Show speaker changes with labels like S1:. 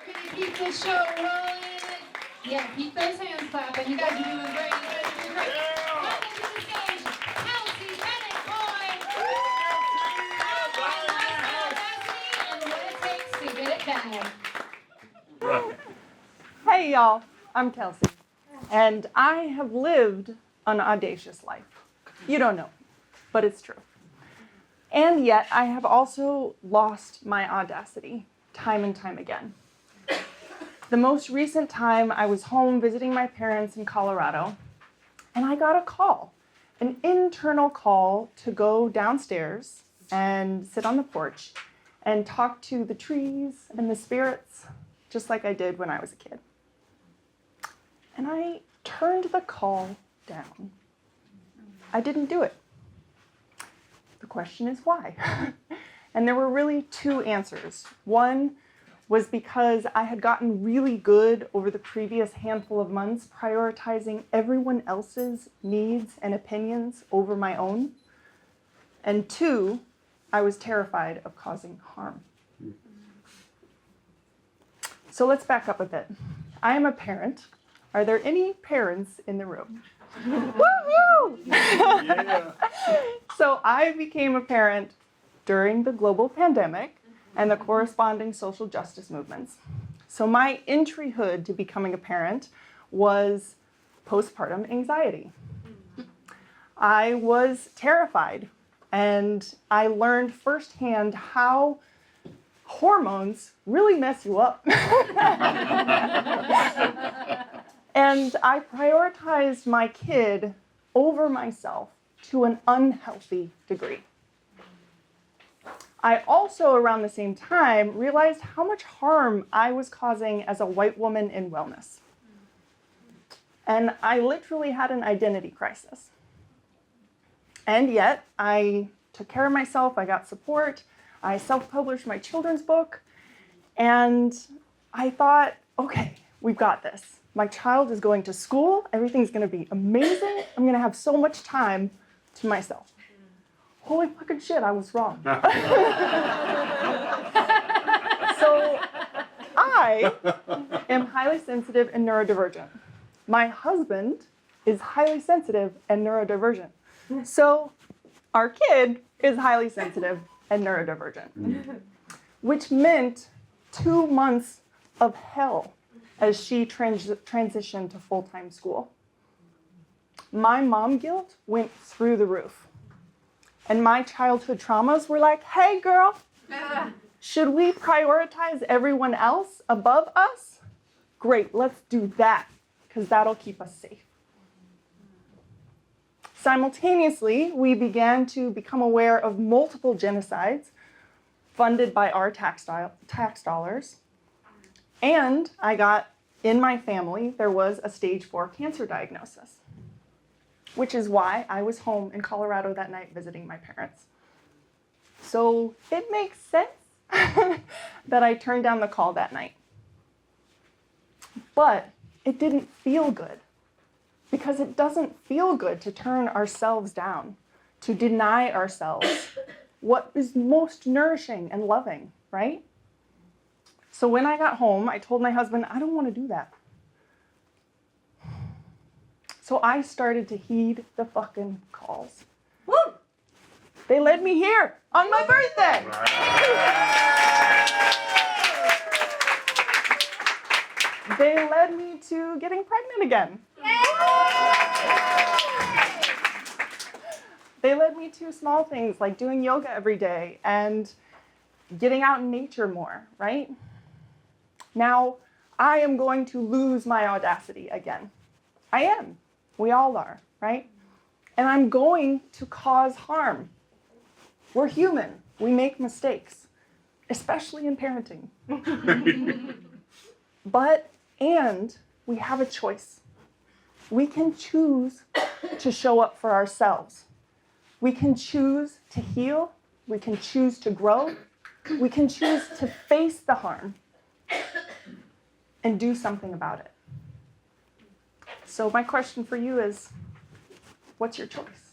S1: We're going to keep this show rolling. Yeah, keep those hands clapping. You guys are doing great. You guys are doing great. Welcome to the stage, Kelsey Boyd. Audacity and what it takes to get it back.
S2: Hey y'all, I'm Kelsey, and I have lived an audacious life. You don't know, but it's true. And yet I have also lost my audacity time and time again. The most recent time I was home visiting my parents in Colorado, and I got a call, an internal call to go downstairs and sit on the porch and talk to the trees and the spirits, just like I did when I was a kid. And I turned the call down. I didn't do it. The question is why? And there were really two answers. One was because I had gotten really good over the previous handful of months prioritizing everyone else's needs and opinions over my own. And two, I was terrified of causing harm. So let's back up a bit. I am a parent. Are there any parents in the room? Woohoo! Yeah. So I became a parent during the global pandemic and the corresponding social justice movements. So my entry hood to becoming a parent was postpartum anxiety. I was terrified, and I learned firsthand how hormones really mess you up. And I prioritized my kid over myself to an unhealthy degree. I also, around the same time, realized how much harm I was causing as a white woman in wellness. And I literally had an identity crisis. And yet, I took care of myself, I got support, I self-published my children's book, and I thought, okay, we've got this. My child is going to school, everything's gonna be amazing, I'm gonna have so much time to myself. Holy fucking shit, I was wrong. So I am highly sensitive and neurodivergent. My husband is highly sensitive and neurodivergent. So our kid is highly sensitive and neurodivergent, which meant 2 months of hell as she transitioned to full-time school. My mom guilt went through the roof. And my childhood traumas were like, hey girl, should we prioritize everyone else above us? Great, let's do that, because that'll keep us safe. Simultaneously, we began to become aware of multiple genocides funded by our tax dollars. And I got, in my family, there was a stage 4 cancer diagnosis, which is why I was home in Colorado that night visiting my parents. So it makes sense that I turned down the call that night. But it didn't feel good, because it doesn't feel good to turn ourselves down, to deny ourselves what is most nourishing and loving, right? So when I got home, I told my husband, I don't want to do that. So I started to heed the fucking calls. Woo! They led me here on my birthday. They led me to getting pregnant again. They led me to small things like doing yoga every day and getting out in nature more, right? Now, I am going to lose my audacity again. I am. We all are, right? And I'm going to cause harm. We're human. We make mistakes, especially in parenting. And we have a choice. We can choose to show up for ourselves. We can choose to heal. We can choose to grow. We can choose to face the harm and do something about it. So my question for you is, what's your choice?